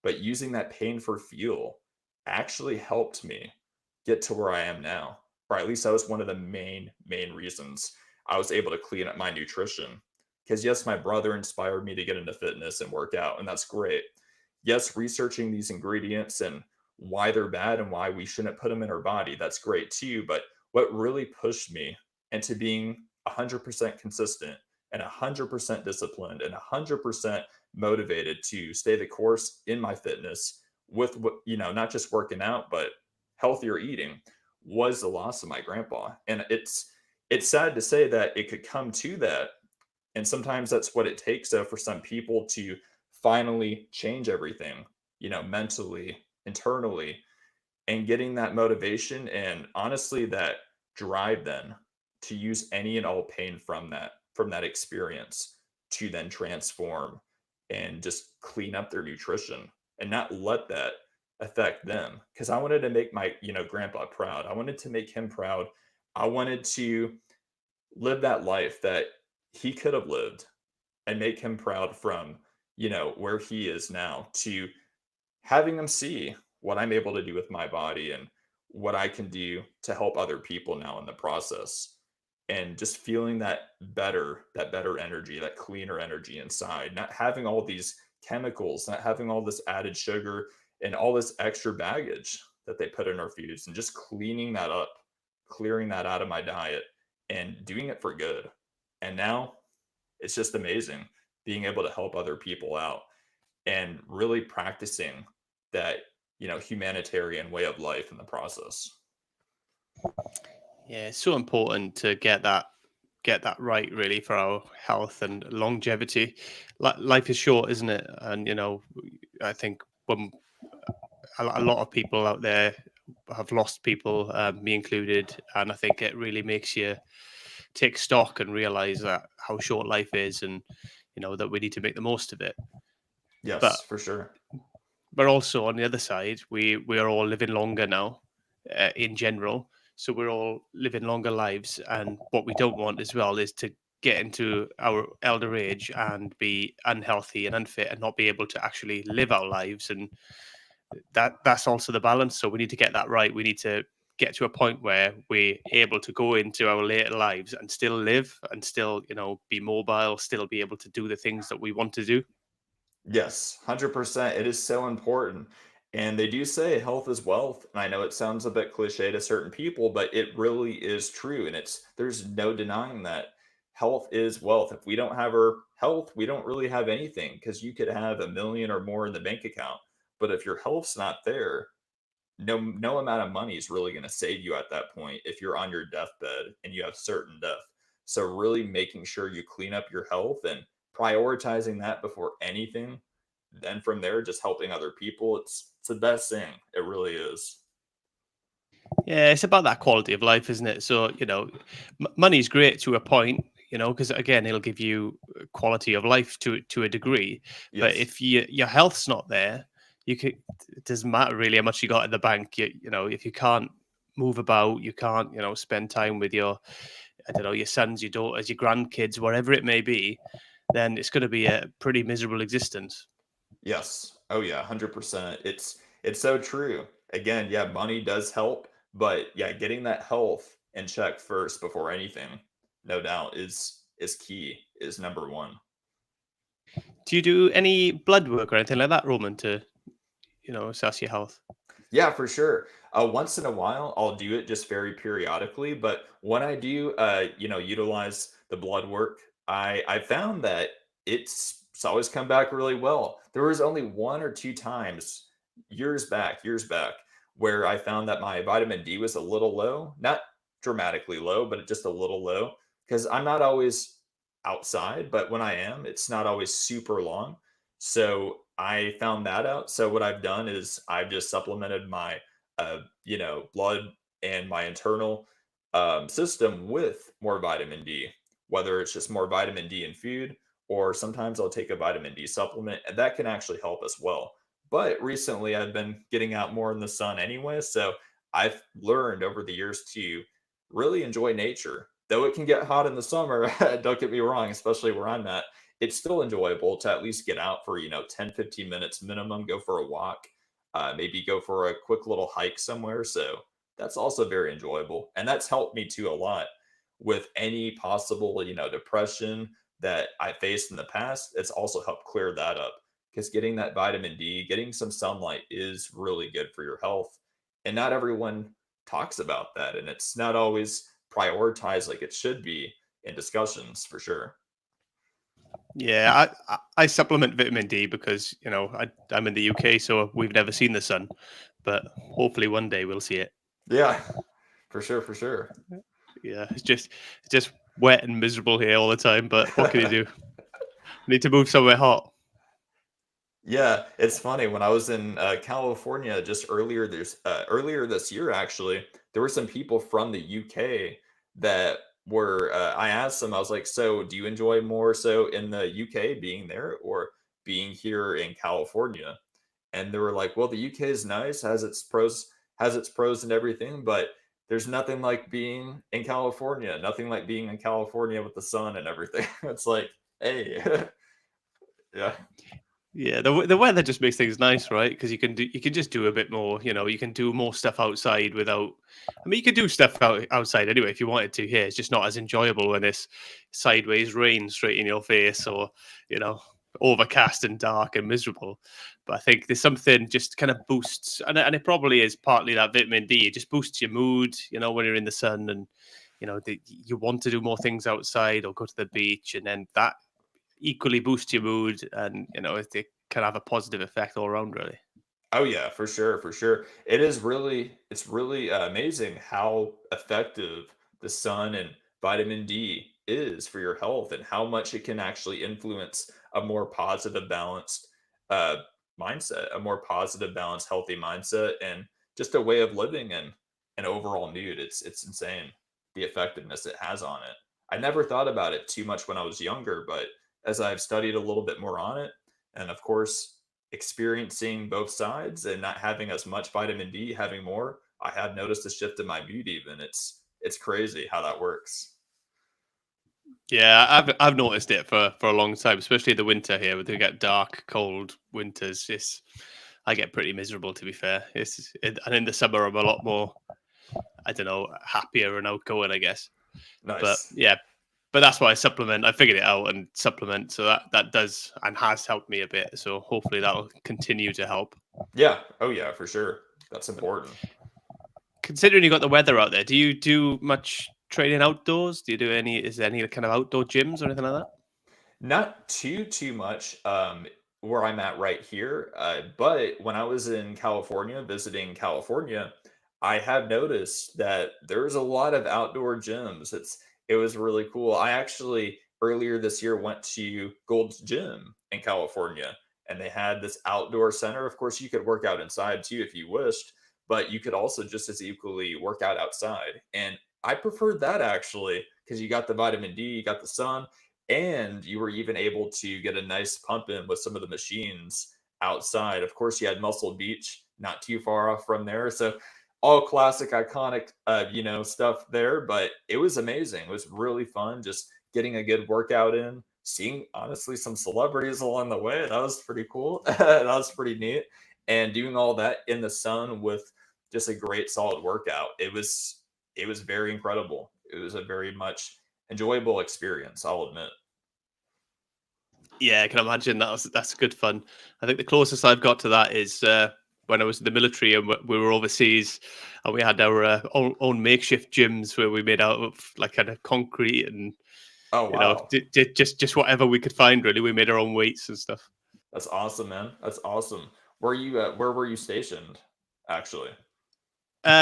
But using that pain for fuel actually helped me get to where I am now. Or at least that was one of the main reasons I was able to clean up my nutrition. Because yes, my brother inspired me to get into fitness and work out, and that's great. Yes, researching these ingredients and why they're bad and why we shouldn't put them in our body, that's great too. But what really pushed me into being 100% consistent and 100% disciplined and 100% motivated to stay the course in my fitness with not just working out but healthier eating was the loss of my grandpa. And it's sad to say that it could come to that, and sometimes that's what it takes for some people to finally change everything, mentally, internally, and getting that motivation and honestly that drive then to use any and all pain from that experience to then transform and just clean up their nutrition and not let that affect them. Because I wanted to make my grandpa proud. I wanted to make him proud. I wanted to live that life that he could have lived and make him proud from where he is now to having him see what I'm able to do with my body and what I can do to help other people now in the process. And just feeling that better energy, that cleaner energy inside, not having all these chemicals, not having all this added sugar and all this extra baggage that they put in our foods, and just cleaning that up, clearing that out of my diet and doing it for good. And now it's just amazing being able to help other people out and really practicing that, humanitarian way of life in the process. Yeah, it's so important to get that right, really, for our health and longevity. Life is short, isn't it? And I think when a lot of people out there have lost people, me included, and I think it really makes you take stock and realize that how short life is, and that we need to make the most of it. But Yes, for sure. also on the other side, we are all living longer now, in general. So we're all living longer lives, and what we don't want as well is to get into our elder age and be unhealthy and unfit and not be able to actually live our lives. And that's also the balance. So we need to get that right. We need to get to a point where we're able to go into our later lives and still live and still, be mobile, still be able to do the things that we want to do. Yes, 100%. It is so important. And they do say health is wealth. And I know it sounds a bit cliche to certain people, but it really is true. And there's no denying that health is wealth. If we don't have our health, we don't really have anything, because you could have a million or more in the bank account. But if your health's not there, no amount of money is really going to save you at that point if you're on your deathbed and you have certain death. So really making sure you clean up your health and prioritizing that before anything, then from there just helping other people, it's the best thing. It really is. Yeah, it's about that quality of life, isn't it? So, money's great to a point, because again, it'll give you quality of life to a degree. But Yes. if your health's not there, you could it doesn't matter really how much you got in the bank. If you can't move about, you can't, spend time with your, I don't know, your sons, your daughters, your grandkids, whatever it may be, then it's going to be a pretty miserable existence. Yes. Oh yeah, 100%. It's so true. Again, yeah, money does help, but yeah, getting that health in check first before anything, no doubt, is key, is number one. Do you do any blood work or anything like that, Roman, to, assess your health? Yeah, for sure. Once in a while, I'll do it just very periodically, but when I do, utilize the blood work, I found that it's always come back really well. There was only one or two times years back, where I found that my vitamin D was a little low, not dramatically low, but just a little low, because I'm not always outside, but when I am, it's not always super long. So I found that out. So what I've done is I've just supplemented my, blood and my internal system with more vitamin D, whether it's just more vitamin D in food, or sometimes I'll take a vitamin D supplement, and that can actually help as well. But recently I've been getting out more in the sun anyway. So I've learned over the years to really enjoy nature. Though it can get hot in the summer, don't get me wrong, especially where I'm at, it's still enjoyable to at least get out for 10, 15 minutes minimum, go for a walk, maybe go for a quick little hike somewhere. So that's also very enjoyable, and that's helped me too a lot with any possible depression that I faced in the past. It's also helped clear that up, because getting that vitamin D, getting some sunlight is really good for your health, and not everyone talks about that, and it's not always prioritized like it should be in discussions, for sure. Yeah, I supplement vitamin D because I'm in the UK, so we've never seen the sun, but hopefully one day we'll see it. Yeah, for sure, for sure. Yeah, it's just wet and miserable here all the time. But what can you do? Need to move somewhere hot. Yeah, it's funny. When I was in California just earlier this year, actually, there were some people from the UK that were. I asked them, I was like, "So, do you enjoy more so in the UK being there, or being here in California?" And they were like, "Well, the UK is nice, has its pros and everything, but there's nothing like being in California. Nothing like being in California with the sun and everything." It's like, hey, yeah. Yeah, the weather just makes things nice, right? Because you can just do a bit more. You can do more stuff outside without. I mean, you can do stuff outside anyway if you wanted to. Here, it's just not as enjoyable when it's sideways rain straight in your face, or you know, overcast and dark and miserable. But I think there's something just kind of boosts, and it probably is partly that vitamin D. It just boosts your mood. When you're in the sun and you want to do more things outside or go to the beach, and then that equally boost your mood, and it can have a positive effect all around, really. Oh yeah, for sure, for sure. It's really amazing how effective the sun and vitamin D is for your health, and how much it can actually influence a more positive, balanced uh, mindset, a more positive, balanced, healthy mindset, and just a way of living and an overall mood. It's insane the effectiveness it has on it. I never thought about it too much when I was younger, but as I've studied a little bit more on it, and of course experiencing both sides and not having as much vitamin D, having more, I have noticed a shift in my mood even. It's crazy how that works. Yeah, I've noticed it for a long time, especially in the winter here, where they get dark, cold winters. I get pretty miserable, to be fair. And in the summer, I'm a lot more, I don't know, happier and outgoing, I guess. But Nice. yeah, but that's why I supplement. I figured it out and supplement, so that does and has helped me a bit. So hopefully that'll continue to help. Yeah. Oh yeah, for sure. That's important. Considering you got the weather out there, do you do much training outdoors? Do you do any? Is there any kind of outdoor gyms or anything like that? Not too much where I'm at right here, but when I was in California visiting California, I have noticed that there's a lot of outdoor gyms. It was really cool. I actually earlier this year went to Gold's Gym in California, and they had this outdoor center. Of course, you could work out inside too if you wished, but you could also just as equally work out outside. And I preferred that actually because you got the vitamin D, you got the sun, and you were even able to get a nice pump in with some of the machines outside. Of course, you had Muscle Beach not too far off from there. So all classic, iconic, stuff there. But it was amazing. It was really fun just getting a good workout in, seeing honestly some celebrities along the way. That was pretty cool. That was pretty neat. And doing all that in the sun with just a great solid workout. It was very incredible. It was a very much enjoyable experience, I'll admit. Yeah, I can imagine that's good fun. I think the closest I've got to that is when I was in the military and we were overseas, and we had our own makeshift gyms where we made out of like kind of concrete and Oh wow. just whatever we could find. Really, we made our own weights and stuff. That's awesome, man. That's awesome. Where were you stationed, actually?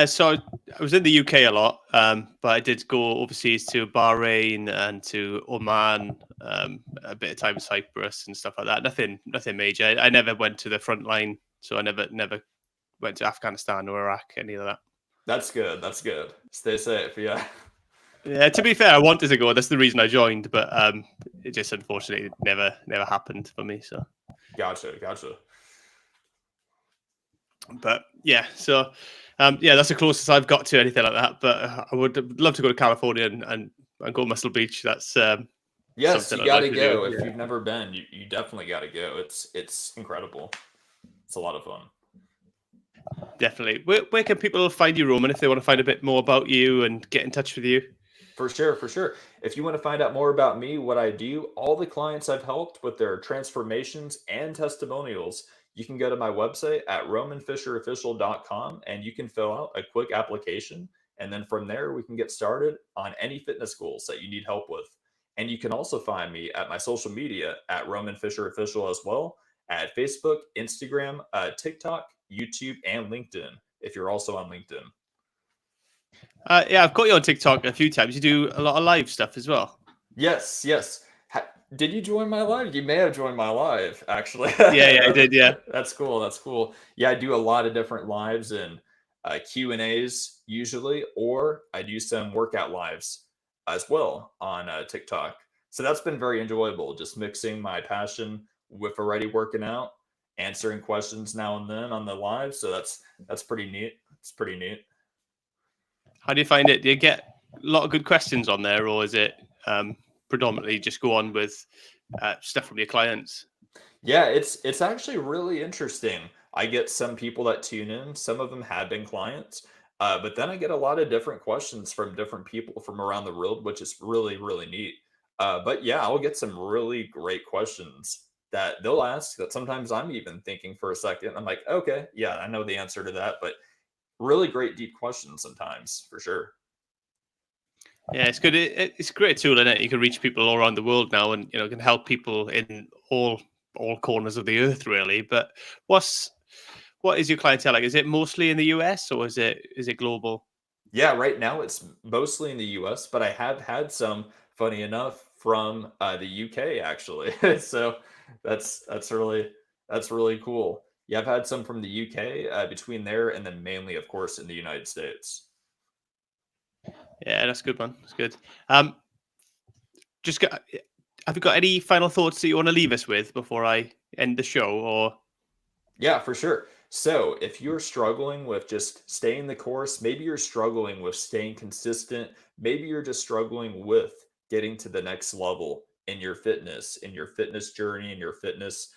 So I was in the UK a lot, but I did go overseas to Bahrain and to Oman, a bit of time in Cyprus and stuff like that. Nothing major. I never went to the front line, so I never went to Afghanistan or Iraq, any of that. That's good. That's good. Stay safe. Yeah. Yeah, to be fair, I wanted to go. That's the reason I joined, but it just unfortunately never happened for me. So, Gotcha. Gotcha. but yeah, so yeah, that's the closest I've got to anything like that. But I would love to go to California and go to Muscle Beach. That's Yes, something you I'd got like to to do. go. If Yeah. you've never been, you definitely got to go. It's incredible. It's a lot of fun. Definitely. Where can people find you, Roman, if they want to find a bit more about you and get in touch with you? For sure, for sure. If you want to find out more about me, what I do, all the clients I've helped with their transformations and testimonials, you can go to my website at romanfisherofficial.com and you can fill out a quick application. And then from there, we can get started on any fitness goals that you need help with. And you can also find me at my social media at Roman Fisher Official as well, at Facebook, Instagram, TikTok, YouTube, and LinkedIn, if you're also on LinkedIn. Yeah, I've got you on TikTok a few times. You do a lot of live stuff as well. Yes, yes. Did you join my live? You may have joined my live, actually. Yeah, I did. Yeah. That's cool. That's cool. Yeah, I do a lot of different lives and Q&As usually, or I do some workout lives as well on TikTok. So that's been very enjoyable, just mixing my passion with already working out, answering questions now and then on the live. So that's pretty neat. It's pretty neat. How do you find it? Do you get a lot of good questions on there, or is it predominantly just go on with stuff from your clients? Yeah, it's actually really interesting. I get some people that tune in. Some of them have been clients, but then I get a lot of different questions from different people from around the world, which is really really neat. But yeah, I'll get some really great questions that they'll ask that sometimes I'm even thinking for a second. I'm like, okay, yeah, I know the answer to that, but really great deep questions sometimes for sure. Yeah, it's good. It's a great tool, isn't it? You can reach people all around the world now, and can help people in all corners of the earth, really. But what is your clientele like? Is it mostly in the US or is it global? Yeah, right now it's mostly in the US, but I have had some, funny enough, from the UK actually. So that's really cool. Yeah, I've had some from the UK between there and then mainly, of course, in the United States. Yeah, that's good, man. That's good. Um, just got, have you got any final thoughts that you want to leave us with before I end the show? Or Yeah, for sure. So, if you're struggling with just staying the course, maybe you're struggling with staying consistent, maybe you're just struggling with getting to the next level in your fitness journey, in your fitness,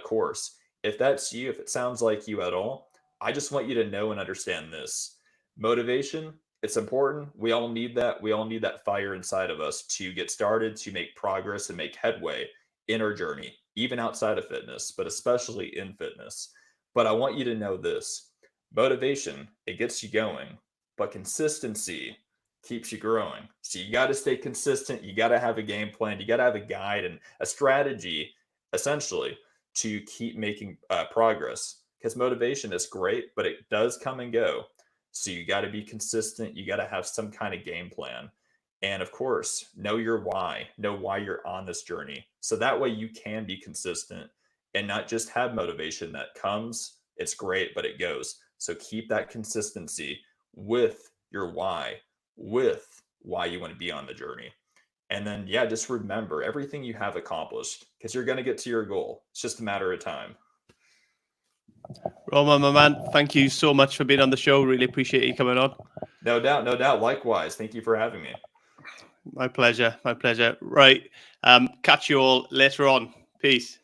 course. If that's you, if it sounds like you at all, I just want you to know and understand this. Motivation, it's important. We all need that. We all need that fire inside of us to get started, to make progress and make headway in our journey, even outside of fitness, but especially in fitness. But I want you to know this: motivation, it gets you going, but consistency keeps you growing. So you got to stay consistent. You got to have a game plan. You got to have a guide and a strategy, essentially, to keep making progress. Because motivation is great, but it does come and go. So you got to be consistent. You got to have some kind of game plan. And of course, know your why, know why you're on this journey. So that way you can be consistent and not just have motivation that comes, it's great, but it goes. So keep that consistency with your why, with why you want to be on the journey. And then, yeah, just remember everything you have accomplished, because you're going to get to your goal. It's just a matter of time. Roman, my man, thank you so much for being on the show. Really appreciate you coming on. No doubt, no doubt. Likewise. Thank you for having me. My pleasure. My pleasure. Right. Catch you all later on. Peace.